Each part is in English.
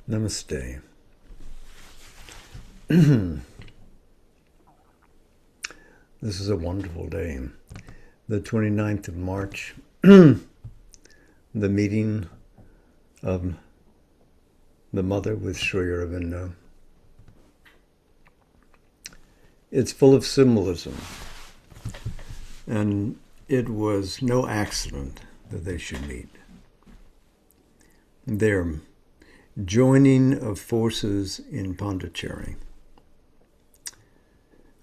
Namaste. This is a wonderful day. The 29th of March, the meeting of the mother with Sri Aurobindo. It's full of symbolism, and it was no accident that they should meet. Their joining of forces in Pondicherry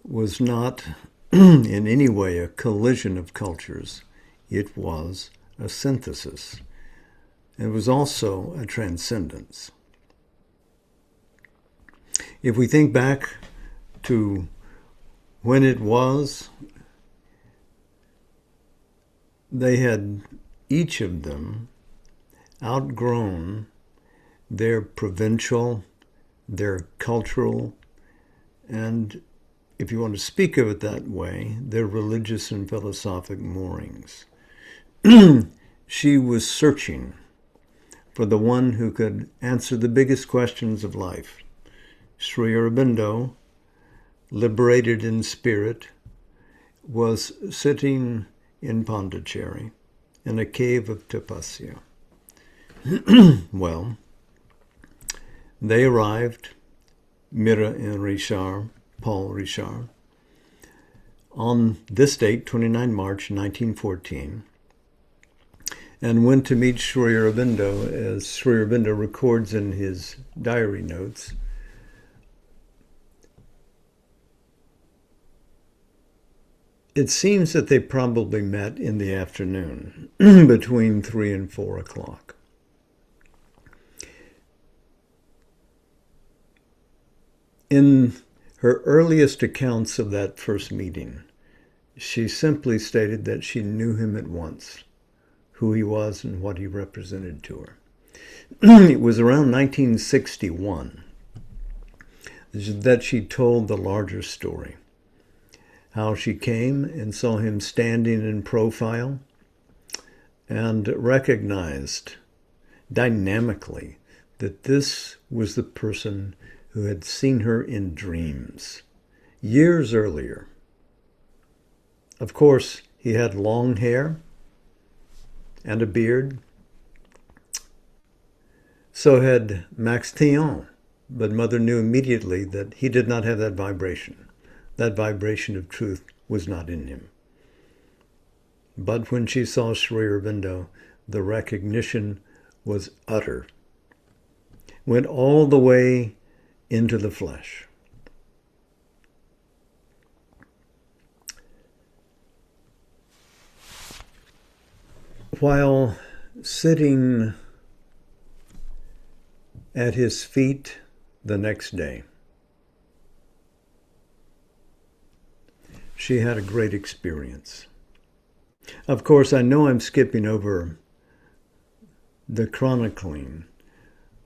was not in any way a collision of cultures. It was a synthesis. It was also a transcendence. If we think back to when it was, they had each of them outgrown their provincial, their cultural, and, if you want to speak of it that way, their religious and philosophic moorings. She was searching for the one who could answer the biggest questions of life. Sri Aurobindo, liberated in spirit, was sitting in Pondicherry in a cave of tapasya. Well, they arrived, Mira and Richard, Paul Richard, on this date, 29 March 1914, and went to meet Sri Aurobindo, as Sri Aurobindo records in his diary notes. It seems that they probably met in the afternoon, between 3 and 4 o'clock. In her earliest accounts of that first meeting, she simply stated that she knew him at once, who he was and what he represented to her. It was around 1961 that she told the larger story, how she came and saw him standing in profile and recognized dynamically that this was the person who had seen her in dreams years earlier. Of course, he had long hair and a beard. So had Max Tillon, but Mother knew immediately that he did not have that vibration. That vibration of truth was not in him. But when she saw Sri Aurobindo, the recognition was utter. Went all the way into the flesh. While sitting at his feet the next day, she had a great experience. Of course, I know I'm skipping over the chronicling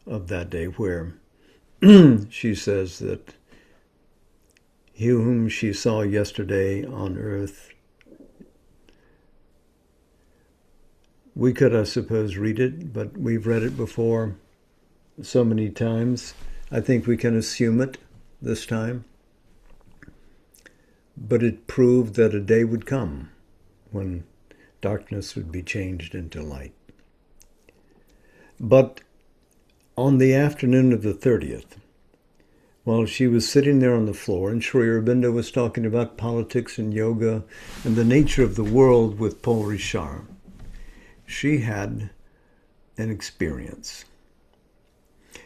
of that day, where she says that he whom she saw yesterday on earth, we could, I suppose, read it, but we've read it before so many times. I think we can assume it this time. But it proved that a day would come when darkness would be changed into light. But on the afternoon of the 30th, while she was sitting there on the floor, and Sri Aurobindo was talking about politics and yoga and the nature of the world with Paul Richard, she had an experience.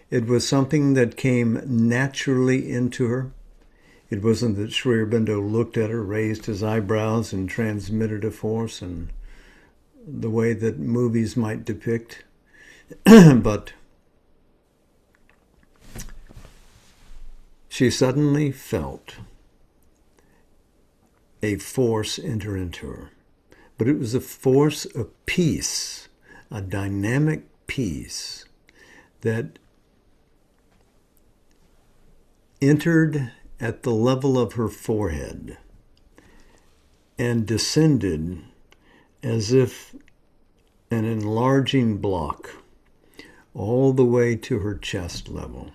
It was something that came naturally into her. It wasn't that Sri Aurobindo looked at her, raised his eyebrows, and transmitted a force in the way that movies might depict, but she suddenly felt a force enter into her. But it was a force of peace, a dynamic peace that entered at the level of her forehead and descended as if an enlarging block all the way to her chest level.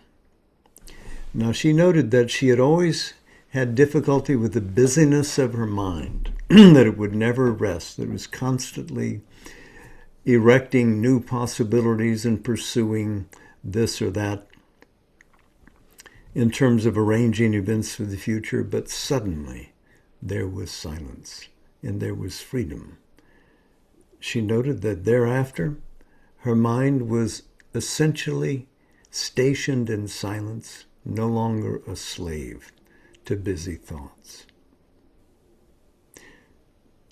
Now, she noted that she had always had difficulty with the busyness of her mind, that it would never rest, that it was constantly erecting new possibilities and pursuing this or that in terms of arranging events for the future. But suddenly there was silence and there was freedom. She noted that thereafter her mind was essentially stationed in silence, no longer a slave to busy thoughts.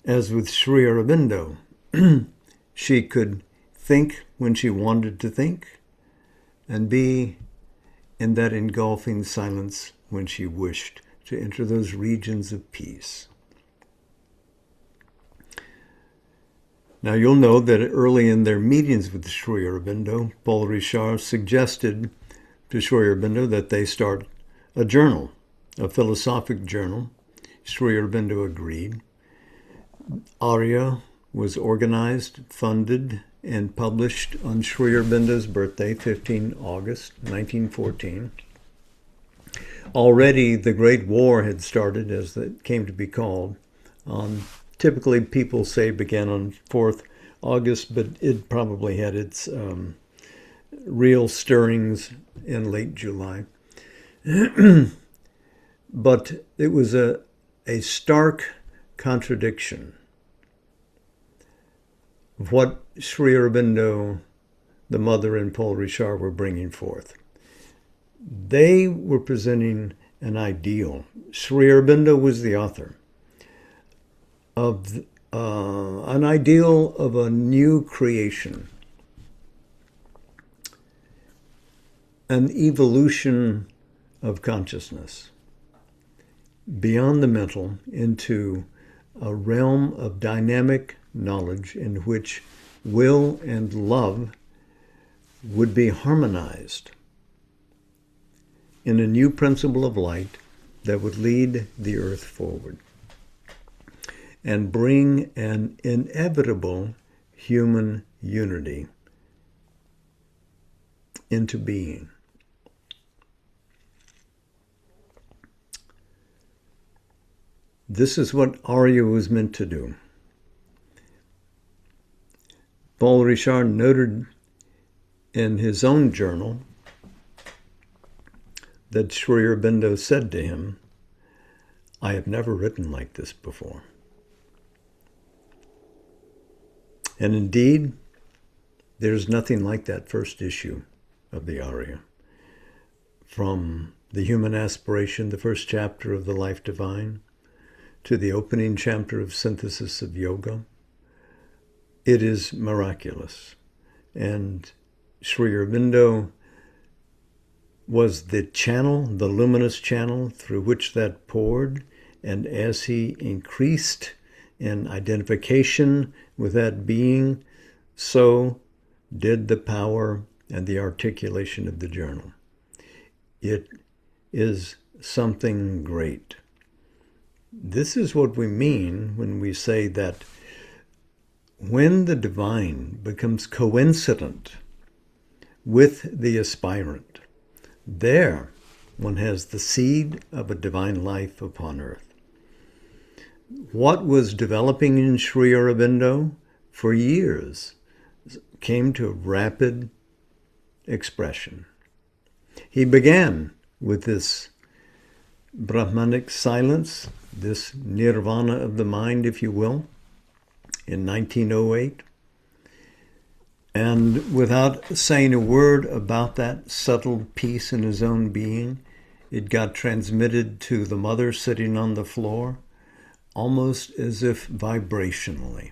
As with Sri Aurobindo, she could think when she wanted to think and be in that engulfing silence when she wished to enter those regions of peace. Now, you'll know that early in their meetings with Sri Aurobindo, Paul Richard suggested to Sri Aurobindo that they start a journal, a philosophic journal. Sri Aurobindo agreed. Arya was organized, funded, and published on Sri Aurobindo's birthday, 15 August 1914. Already the Great War had started, as it came to be called. Typically, people say began on 4th August, but it probably had its real stirrings in late July. But it was a stark contradiction of what Sri Aurobindo, the mother, and Paul Richard were bringing forth. They were presenting an ideal. Sri Aurobindo was the author of an ideal of a new creation, an evolution of consciousness beyond the mental into a realm of dynamic knowledge in which will and love would be harmonized in a new principle of light that would lead the earth forward and bring an inevitable human unity into being. This is what Arya was meant to do. Paul Richard noted in his own journal that Sri Aurobindo said to him, "I have never written like this before." And indeed, there's nothing like that first issue of the Arya. From the human aspiration, the first chapter of the Life Divine, to the opening chapter of Synthesis of Yoga, it is miraculous. And Sri Aurobindo was the channel, the luminous channel through which that poured. And as he increased in identification with that being, so did the power and the articulation of the journal. It is something great. This is what we mean when we say that when the divine becomes coincident with the aspirant, there one has the seed of a divine life upon earth. What was developing in Sri Aurobindo for years came to rapid expression. He began with this Brahmanic silence, this nirvana of the mind, if you will, in 1908. And without saying a word about that subtle peace in his own being, it got transmitted to the mother sitting on the floor, almost as if vibrationally.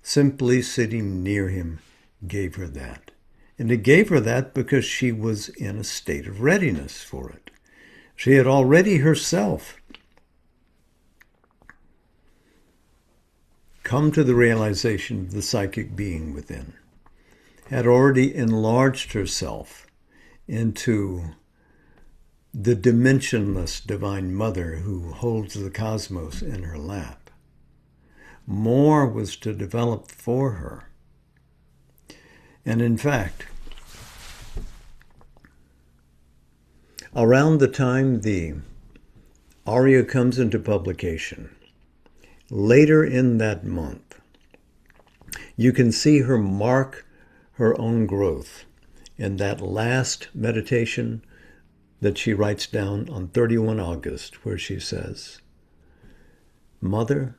Simply sitting near him gave her that. And it gave her that because she was in a state of readiness for it. She had already herself come to the realization of the psychic being within, had already enlarged herself into the dimensionless Divine Mother who holds the cosmos in her lap. More was to develop for her. And in fact, Around the time the aria comes into publication, later in that month, you can see her mark her own growth in that last meditation that she writes down on 31 August, where she says, "Mother,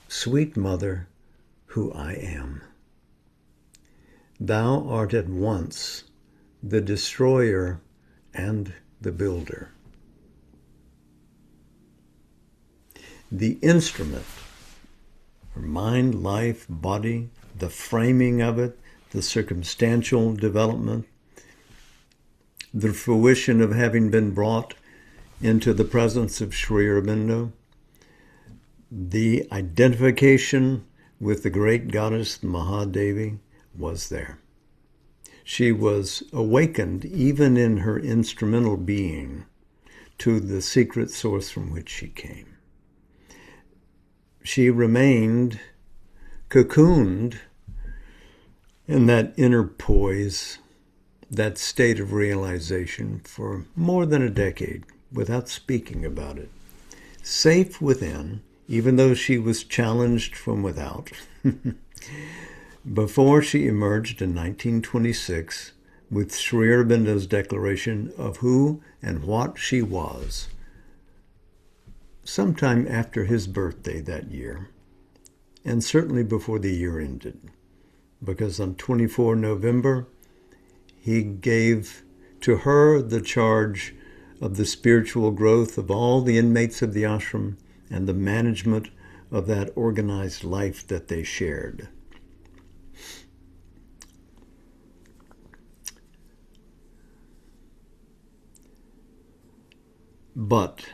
sweet mother, who I am, thou art at once the destroyer and the builder. The instrument, her mind, life, body, the framing of it, the circumstantial development, the fruition of having been brought into the presence of Sri Aurobindo, the identification with the great goddess Mahadevi was there. She was awakened, even in her instrumental being, to the secret source from which she came. She remained cocooned in that inner poise, that state of realization for more than a decade without speaking about it. Safe within, even though she was challenged from without, before she emerged in 1926 with Sri Aurobindo's declaration of who and what she was, sometime after his birthday that year, and certainly before the year ended, because on 24 November, he gave to her the charge of the spiritual growth of all the inmates of the ashram and the management of that organized life that they shared. But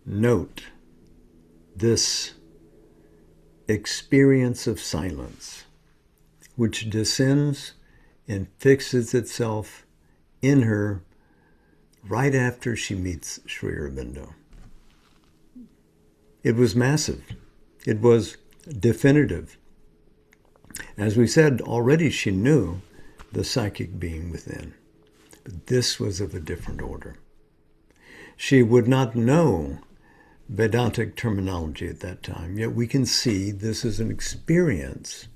note this experience of silence, which descends and fixes itself in her right after she meets Sri Aurobindo. It was massive. It was definitive. As we said, already she knew the psychic being within. But this was of a different order. She would not know Vedantic terminology at that time, yet we can see this is an experience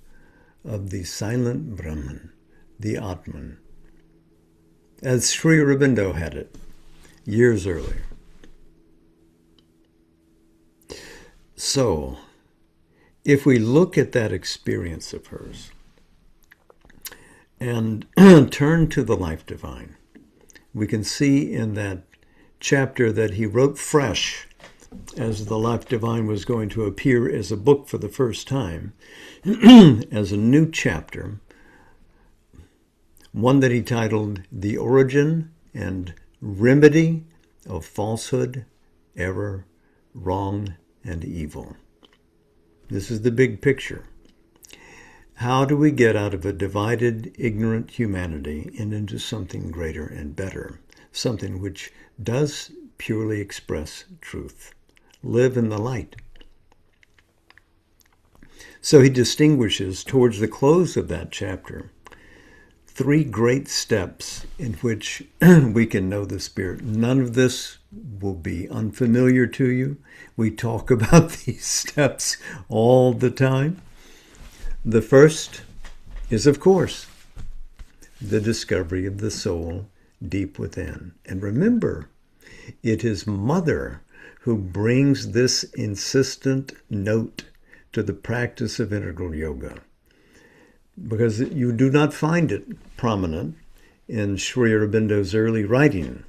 of the silent Brahman, the Atman, as Sri Aurobindo had it years earlier. So, if we look at that experience of hers and turn to the Life Divine, we can see in that chapter that he wrote fresh as the Life Divine was going to appear as a book for the first time, as a new chapter, one that he titled The Origin and Remedy of Falsehood, Error, Wrong, and Evil. This is the big picture. How do we get out of a divided, ignorant humanity and into something greater and better, something which does purely express truth? Live in the light. So he distinguishes towards the close of that chapter 3 great steps in which we can know the Spirit. None of this will be unfamiliar to you. We talk about these steps all the time. The first is, of course, the discovery of the soul deep within. And remember, it is Mother who brings this insistent note to the practice of integral yoga, because you do not find it prominent in Sri Aurobindo's early writing.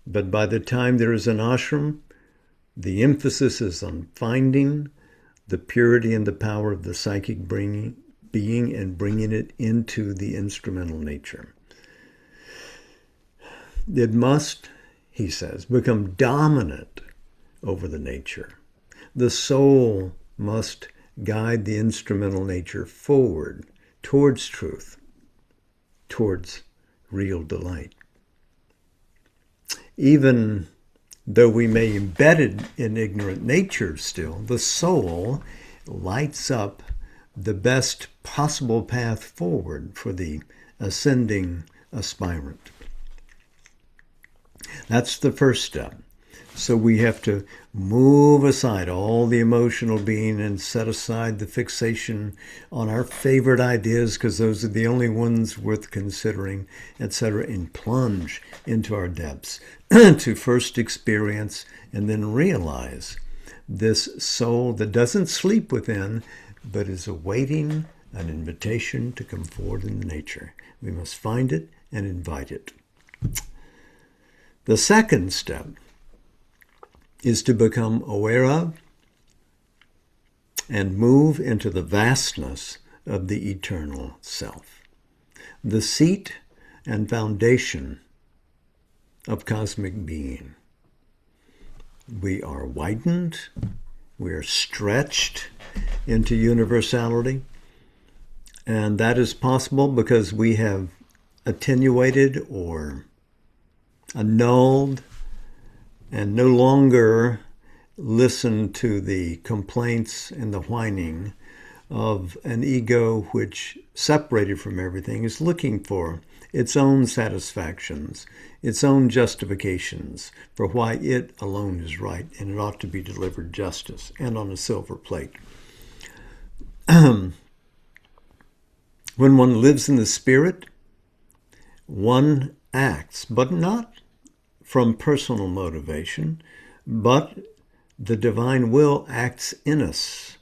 But by the time there is an ashram, the emphasis is on finding the purity and the power of the psychic being and bringing it into the instrumental nature. It must, he says, become dominant over the nature. The soul must guide the instrumental nature forward towards truth, towards real delight. Even though we may be embedded in ignorant nature still, the soul lights up the best possible path forward for the ascending aspirant. That's the first step. So we have to move aside all the emotional being and set aside the fixation on our favorite ideas, because those are the only ones worth considering, etc., and plunge into our depths to first experience and then realize this soul that doesn't sleep within, but is awaiting an invitation to come forward in nature. We must find it and invite it. The second step is to become aware of and move into the vastness of the eternal self, the seat and foundation of cosmic being. We are widened, we are stretched into universality, and that is possible because we have attenuated or annulled and no longer listen to the complaints and the whining of an ego which, separated from everything, is looking for its own satisfactions, its own justifications for why it alone is right and it ought to be delivered justice and on a silver plate. When one lives in the Spirit, one acts, but not from personal motivation, but the divine will acts in us,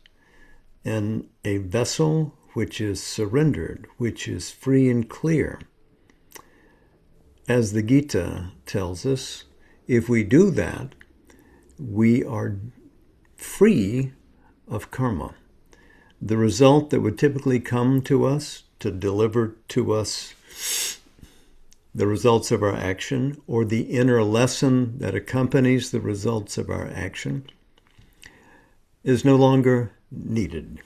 in a vessel which is surrendered, which is free and clear. As the Gita tells us, if we do that, we are free of karma. The result that would typically come to us to deliver to us the results of our action, or the inner lesson that accompanies the results of our action, is no longer needed.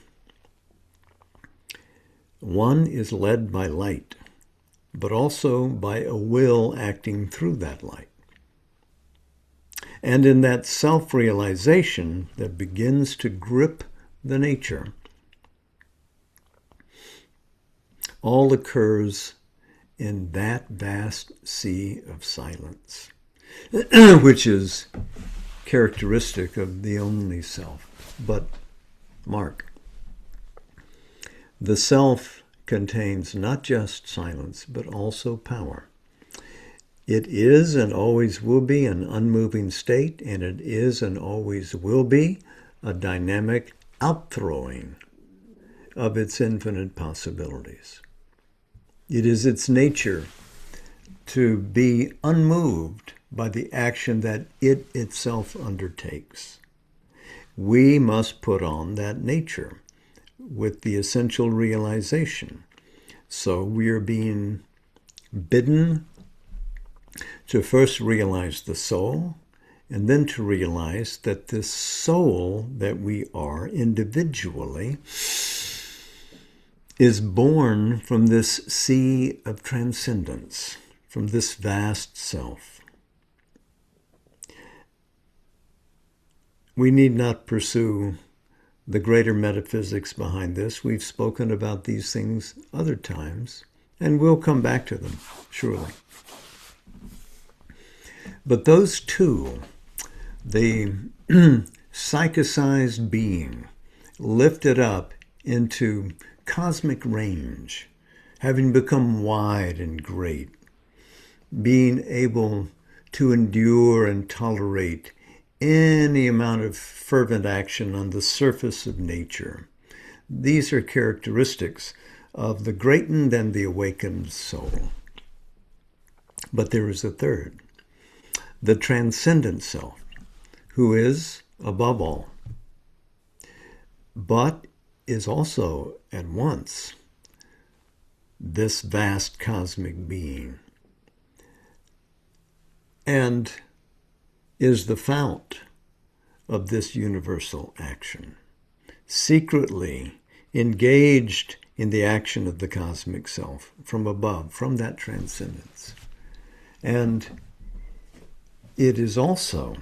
One is led by light, but also by a will acting through that light. And in that self-realization that begins to grip the nature, all occurs in that vast sea of silence, which is characteristic of the only self. But mark, the self contains not just silence, but also power. It is and always will be an unmoving state, and it is and always will be a dynamic outthrowing of its infinite possibilities. It is its nature to be unmoved by the action that it itself undertakes. We must put on that nature with the essential realization. So we are being bidden to first realize the soul, and then to realize that this soul that we are individually is born from this sea of transcendence, from this vast self. We need not pursue the greater metaphysics behind this. We've spoken about these things other times, and we'll come back to them, surely. But those two, the psychicized being, lifted up into cosmic range, having become wide and great, being able to endure and tolerate any amount of fervent action on the surface of nature. These are characteristics of the greatened and the awakened soul. But there is a third, the transcendent self, who is above all, but is also at once this vast cosmic being, and is the fount of this universal action, secretly engaged in the action of the cosmic self from above, from that transcendence. And it is also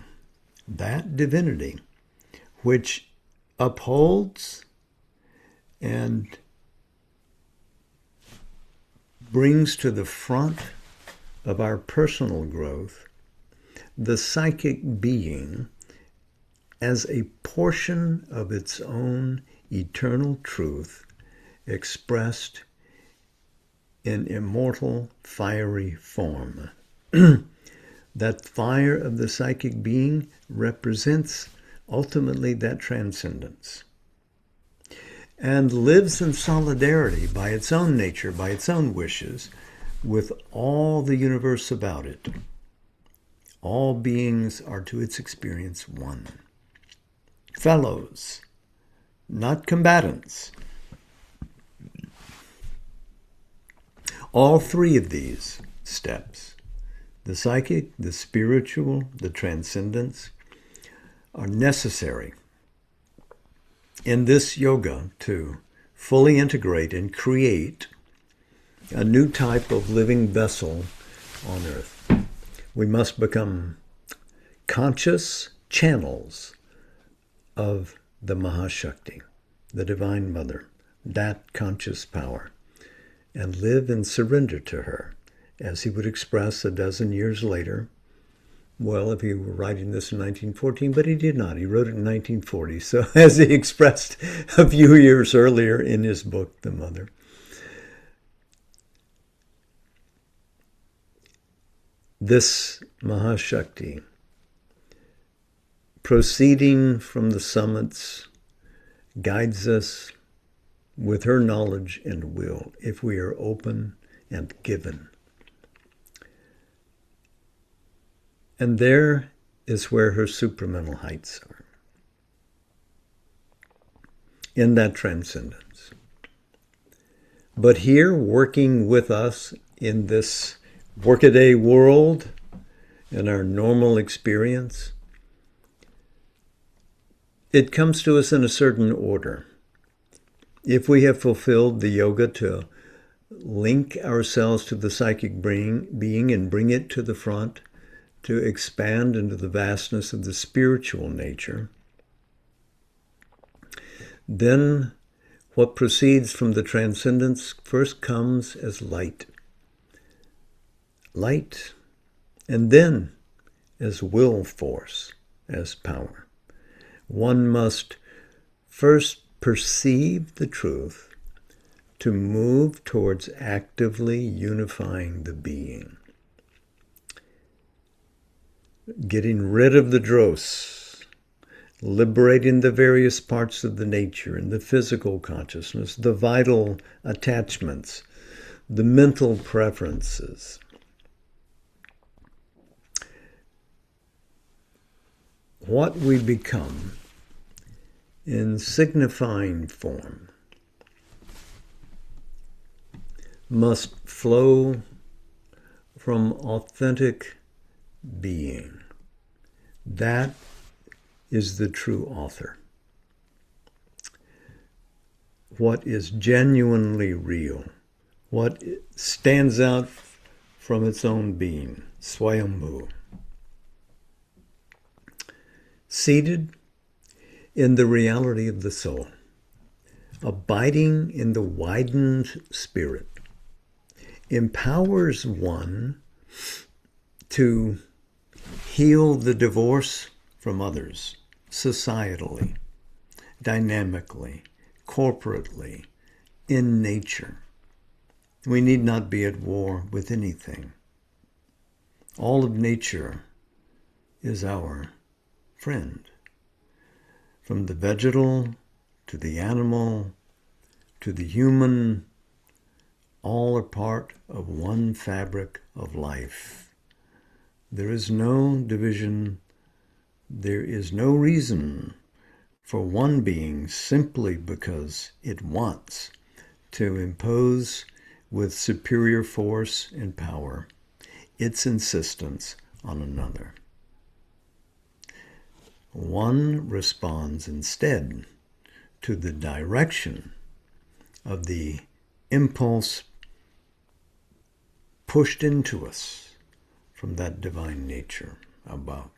that divinity which upholds and brings to the front of our personal growth the psychic being as a portion of its own eternal truth expressed in immortal fiery form. That fire of the psychic being represents ultimately that transcendence and lives in solidarity by its own nature, by its own wishes, with all the universe about it. All beings are to its experience one. Fellows, not combatants. All three of these steps, the psychic, the spiritual, the transcendence, are necessary in this yoga to fully integrate and create a new type of living vessel on earth. We must become conscious channels of the Mahashakti, the Divine Mother, that conscious power, and live in surrender to her, as he would express a dozen years later. Well, if he were writing this in 1914, but he did not. He wrote it in 1940. So as he expressed a few years earlier in his book, The Mother. This Mahashakti, proceeding from the summits, guides us with her knowledge and will, if we are open and given. And there is where her supramental heights are, in that transcendence. But here, working with us in this workaday world, in our normal experience, it comes to us in a certain order. If we have fulfilled the yoga to link ourselves to the psychic being and bring it to the front, to expand into the vastness of the spiritual nature, then what proceeds from the transcendence first comes as light. Light, and then as will force, as power. One must first perceive the truth to move towards actively unifying the being. Getting rid of the dross, liberating the various parts of the nature and the physical consciousness, the vital attachments, the mental preferences. What we become in signifying form must flow from authentic being. That is the true author. What is genuinely real, what stands out from its own being, Swayambhu. Seated in the reality of the soul, abiding in the widened spirit, empowers one to heal the divorce from others, societally, dynamically, corporately, in nature. We need not be at war with anything. All of nature is our friend. From the vegetal to the animal to the human, all are part of one fabric of life. There is no division. There is no reason for one being simply because it wants to impose with superior force and power its insistence on another. One responds instead to the direction of the impulse pushed into us from that divine nature above.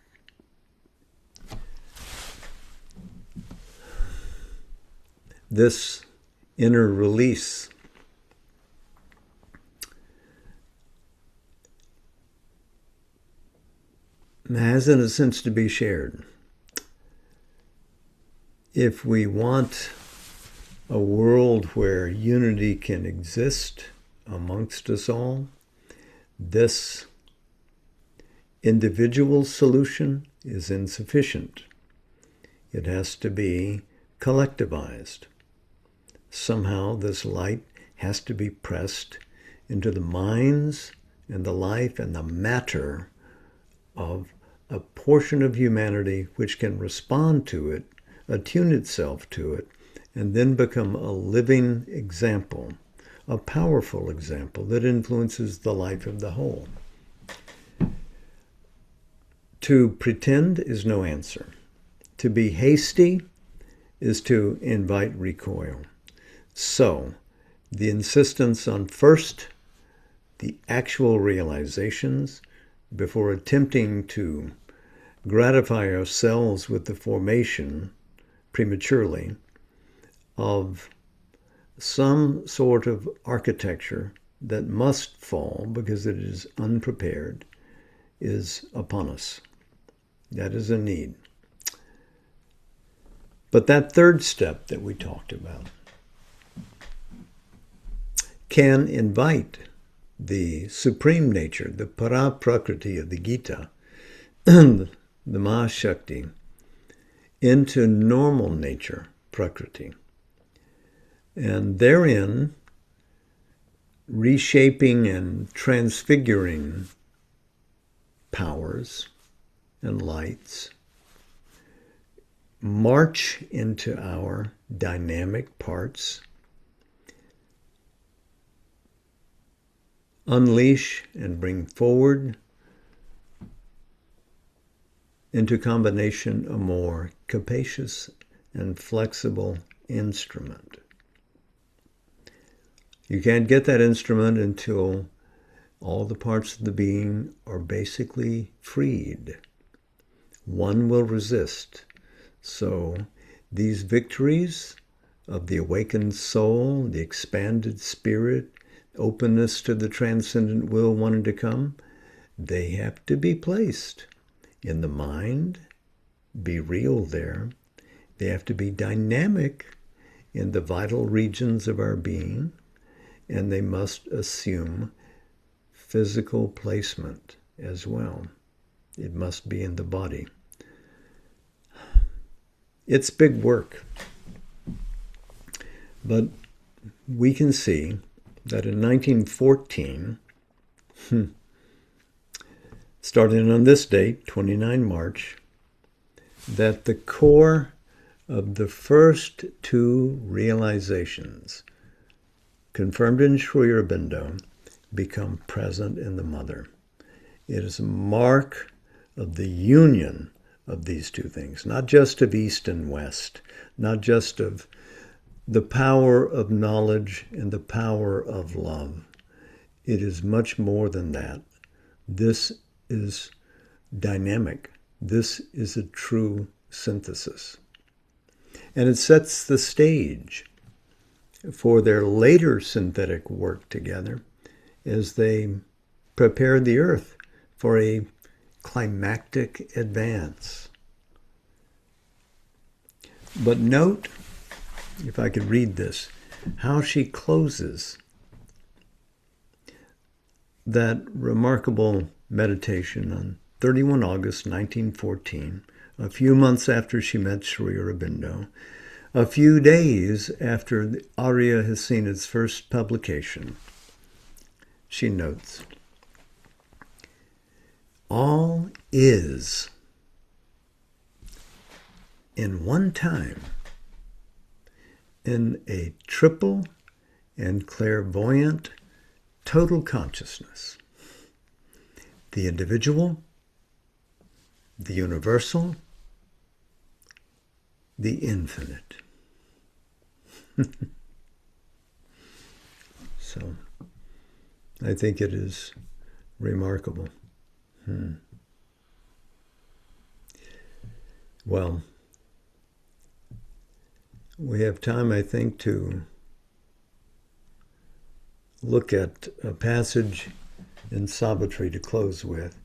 This inner release has in a sense to be shared. If we want a world where unity can exist amongst us all, this individual solution is insufficient. It has to be collectivized. Somehow this light has to be pressed into the minds and the life and the matter of a portion of humanity which can respond to it, attune itself to it, and then become a living example, a powerful example that influences the life of the whole. To pretend is no answer. To be hasty is to invite recoil. So, the insistence on first the actual realizations before attempting to gratify ourselves with the formation prematurely of some sort of architecture that must fall because it is unprepared is upon us. That is a need. But that third step that we talked about can invite the supreme nature, the para-prakriti of the Gita, the Mahashakti, into normal nature, prakriti. And therein, reshaping and transfiguring powers and lights march into our dynamic parts, unleash and bring forward into combination a more capacious and flexible instrument. You can't get that instrument until all the parts of the being are basically freed. One will resist. So these victories of the awakened soul, the expanded spirit, openness to the transcendent will wanting to come, they have to be placed in the mind, be real there. They have to be dynamic in the vital regions of our being, and they must assume physical placement as well. It must be in the body. It's big work. But we can see that in 1914, starting on this date, 29 March, that the core of the first two realizations confirmed in Sri Aurobindo become present in the mother. It is a mark of the union of these two things, not just of East and West, not just of the power of knowledge and the power of love. It is much more than that. This is dynamic. This is a true synthesis. And it sets the stage for their later synthetic work together as they prepare the earth for a climactic advance. But note, if I could read this, how she closes that remarkable meditation on 31 August 1914, a few months after she met Sri Aurobindo, a few days after the Arya has seen its first publication. She notes, all is in one time in a triple and clairvoyant total consciousness. The individual, the universal, the infinite. So, I think it is remarkable. Well, we have time, I think, to look at a passage in Savitri to close with.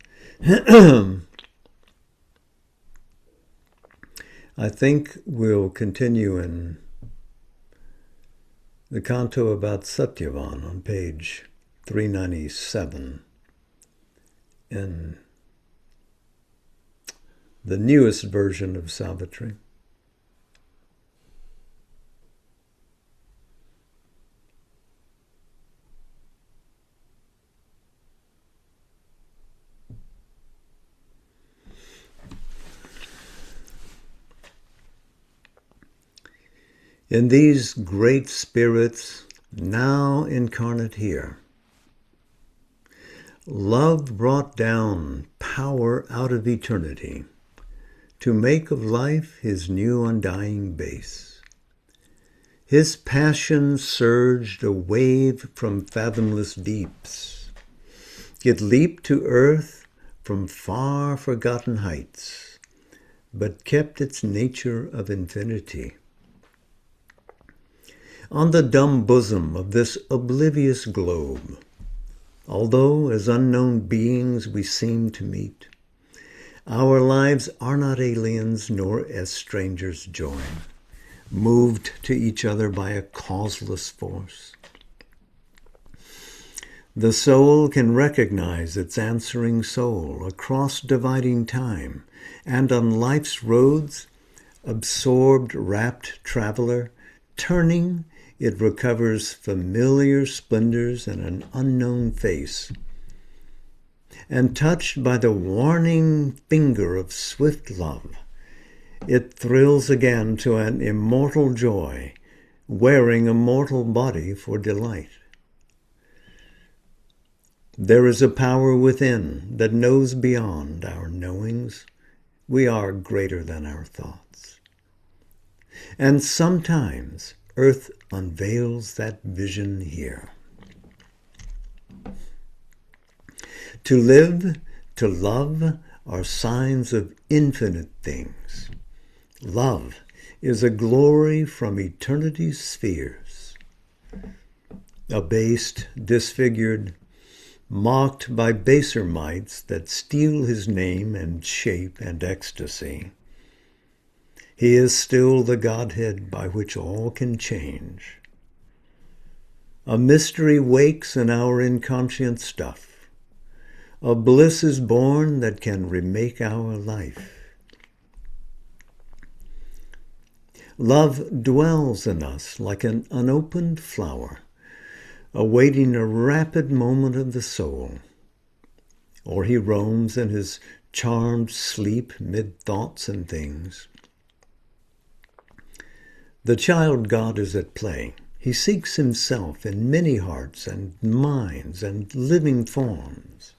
I think we'll continue in the canto about Satyavan on page 397 in the newest version of Savitri. In these great spirits now incarnate here, love brought down power out of eternity to make of life his new undying base. His passion surged a wave from fathomless deeps. It leaped to earth from far forgotten heights, but kept its nature of infinity. On the dumb bosom of this oblivious globe, although as unknown beings we seem to meet, our lives are not aliens nor as strangers join, moved to each other by a causeless force. The soul can recognize its answering soul across dividing time, and on life's roads, absorbed, rapt traveler, turning, it recovers familiar splendors in an unknown face. And touched by the warning finger of swift love, it thrills again to an immortal joy, wearing a mortal body for delight. There is a power within that knows beyond our knowings. We are greater than our thoughts. And sometimes earth unveils that vision here. To live, to love are signs of infinite things. Love is a glory from eternity's spheres. Abased, disfigured, mocked by baser mights that steal his name and shape and ecstasy, he is still the Godhead by which all can change. A mystery wakes in our inconscient stuff. A bliss is born that can remake our life. Love dwells in us like an unopened flower, awaiting a rapid moment of the soul. Or he roams in his charmed sleep mid thoughts and things. The child God is at play. He seeks himself in many hearts and minds and living forms.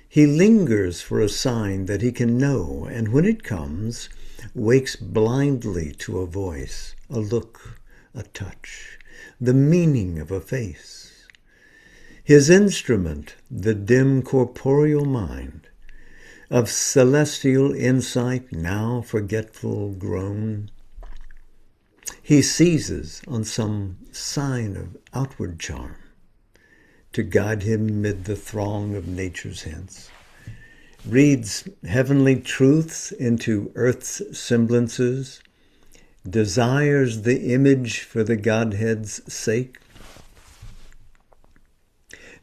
He lingers for a sign that he can know, and when it comes, wakes blindly to a voice, a look, a touch, the meaning of a face. His instrument, the dim corporeal mind, of celestial insight now forgetful grown, he seizes on some sign of outward charm to guide him mid the throng of nature's hints, reads heavenly truths into earth's semblances, desires the image for the Godhead's sake,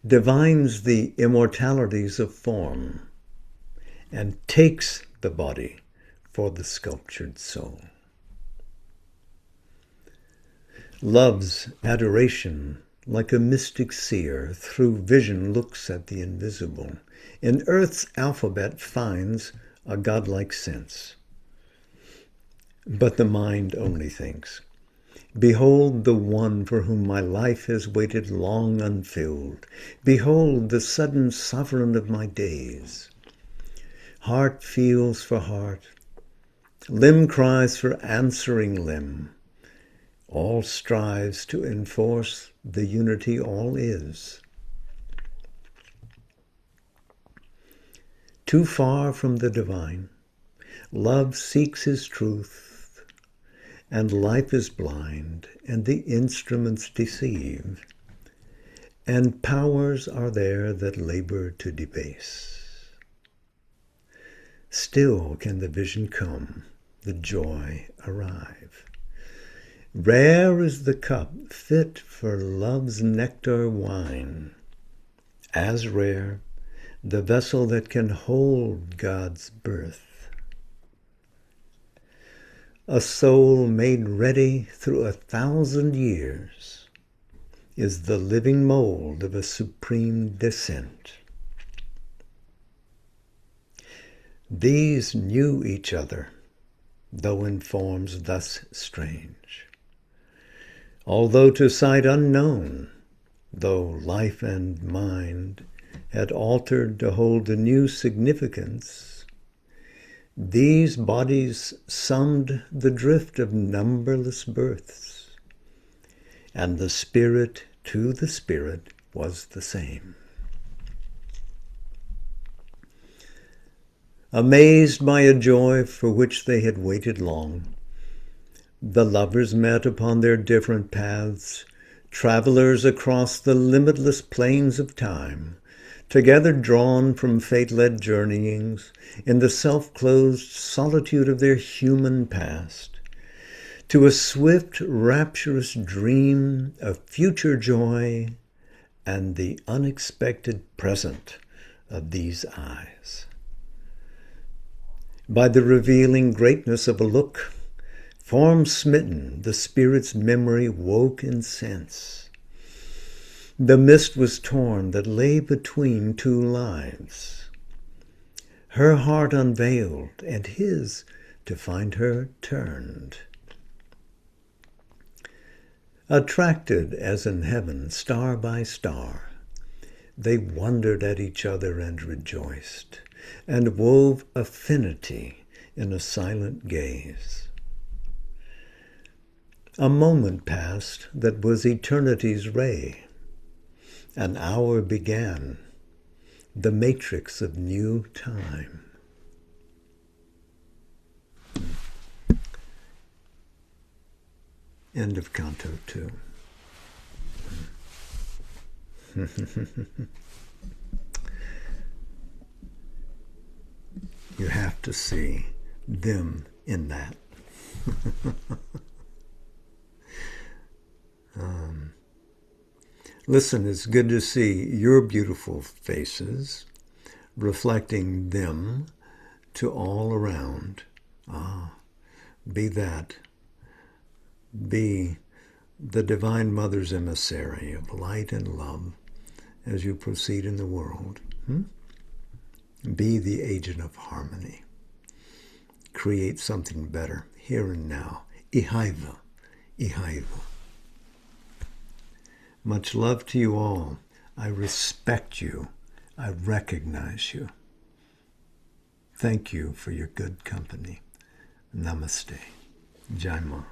divines the immortalities of form, and takes the body for the sculptured soul. Love's adoration, like a mystic seer, through vision looks at the invisible. In earth's alphabet finds a godlike sense. But the mind only thinks, behold the one for whom my life has waited long unfilled. Behold the sudden sovereign of my days. Heart feels for heart. Limb cries for answering limb. All strives to enforce the unity all is. Too far from the divine, love seeks his truth, and life is blind, and the instruments deceive, and powers are there that labor to debase. Still can the vision come, the joy arrive. Rare is the cup fit for love's nectar wine, as rare the vessel that can hold God's birth. A soul made ready through 1,000 years is the living mold of a supreme descent. These knew each other, though in forms thus strange. Although to sight unknown, though life and mind had altered to hold a new significance, these bodies summed the drift of numberless births, and the spirit to the spirit was the same. Amazed by a joy for which they had waited long, the lovers met upon their different paths, travelers across the limitless plains of time, together drawn from fate-led journeyings in the self-closed solitude of their human past, to a swift, rapturous dream of future joy and the unexpected present of these eyes. By the revealing greatness of a look, form smitten, the spirit's memory woke in sense. The mist was torn that lay between two lives. Her heart unveiled, and his to find her turned. Attracted as in heaven, star by star, they wondered at each other and rejoiced, and wove affinity in a silent gaze. A moment passed that was eternity's ray. An hour began, the matrix of new time. End of Canto 2. You have to see them in that. Listen, it's good to see your beautiful faces reflecting them to all around. Be that. Be the Divine Mother's emissary of light and love as you proceed in the world. Be the agent of harmony. Create something better here and now. Ihaiva. Ihaiva. Much love to you all. I respect you. I recognize you. Thank you for your good company. Namaste. Jai Ma.